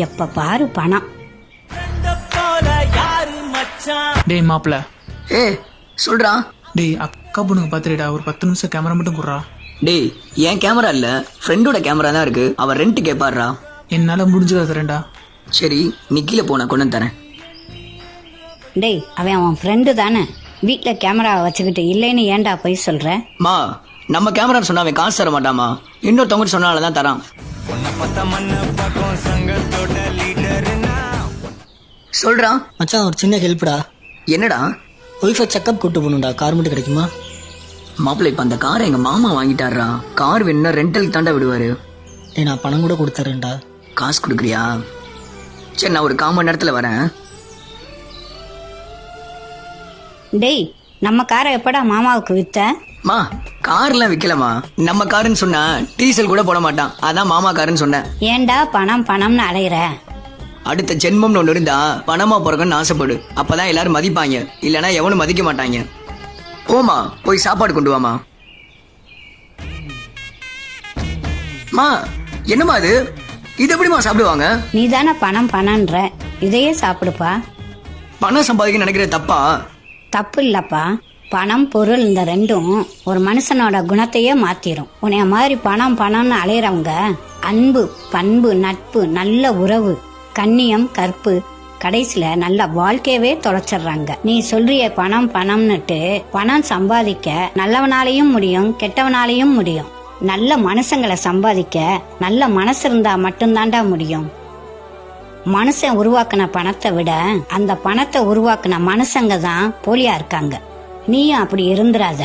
எப்ப பாரு பணம். டேய் மாப்பிள, சொல்றா. டேய் அக்கா பொண்ணுங்க பாத்துடா, ஒரு 10 நிமிஷம் கேமரா மட்டும் குடுறா. டேய் என் கேமரா இல்ல, ஃப்ரெண்டோட கேமரா தான் இருக்கு. அவ ரெண்ட் கேப்பாடுறா. என்னால முடிஞ்சதா தரேன்டா. சரி நீ கீழே போன கொண்டு வந்து தரேன். டேய் அவன் ஃப்ரெண்டு தானே, வீட்டுல கேமரா வச்சுக்கிட்டு இல்லைன்னு ஏன்டா போய் சொல்ற? மா நம்ம கேமரா சொன்னா அவன் காசு தர மாட்டாமா, இன்னொருத்தவங்க சொன்னாலதான் தரான். சொல்றா. மச்சான் ஒரு சின்ன ஹெல்ப்டா. என்னடா? ஒய்ஃபை செக்அப் கூட்டு போகணும்டா. கார் மட்டும் கிடைக்குமா? மாப்பிள்ள இப்ப அந்த காரை எங்க மாமா வாங்கிட்டாரா. கார் வேணும்னா ரெண்டலுக்கு தாண்டா விடுவாரு. டேய் நான் பணம் கூட கொடுத்துறேன்டா. காசு கொடுக்குறியா? சரி நான் ஒரு 1/4 மணி நேரத்துல வரேன். டேய் நம்ம காரை எப்படா மாமாவுக்கு வித்த? மா கார்லாம் விக்கலமா, நம்ம காருன்னு சொன்னா டீசல் கூட போட மாட்டான், அதான் மாமா காருன்னு சொன்னேன். ஏன்டா பணம் பணம்னு அலையிற? அடுத்த ஜென்மம்னு ஒண்ணு இருந்தா பணமா பிறகுன்னு ஆசைப்படு, அப்பதான் எல்லாரும் மதிப்பாங்க, இல்லனா எவனும் மதிக்க மாட்டாங்க. போமா போய் சாப்பாடு கொண்டு வாமா. மா என்னமா இது எப்படிமா சாப்பிடுவாங்க? நீ தானே பணம் பணம்ன்ற, இதையே சாப்பிடுப்பா. பணம் சம்பாதிக்க நினைக்கிற தப்பா? தப்பு இல்லப்பா. பணம் பொருள் இந்த ரெண்டும் ஒரு மனுஷனோட குணத்தையே மாத்திரும். உன்னைய மாதிரி பணம் பணம்னு அலையறவங்க அன்பு, பண்பு, நட்பு, நல்ல உறவு, கண்ணியம், கற்பு, கடைசியில நல்ல வாழ்க்கையவே தொலைச்சிடுறாங்க. நீ சொல்றிய பணம் பணம்னுட்டு, பணம் சம்பாதிக்க நல்லவனாலையும் முடியும், கெட்டவனாலையும் முடியும். நல்ல மனுஷங்களை சம்பாதிக்க நல்ல மனசு இருந்தா மட்டும்தான்டா முடியும். மனுஷன் உருவாக்குன பணத்தை விட அந்த பணத்தை உருவாக்குன மனுஷங்க தான் போலியா இருக்காங்க. நீயும் அப்படி இருந்துராத.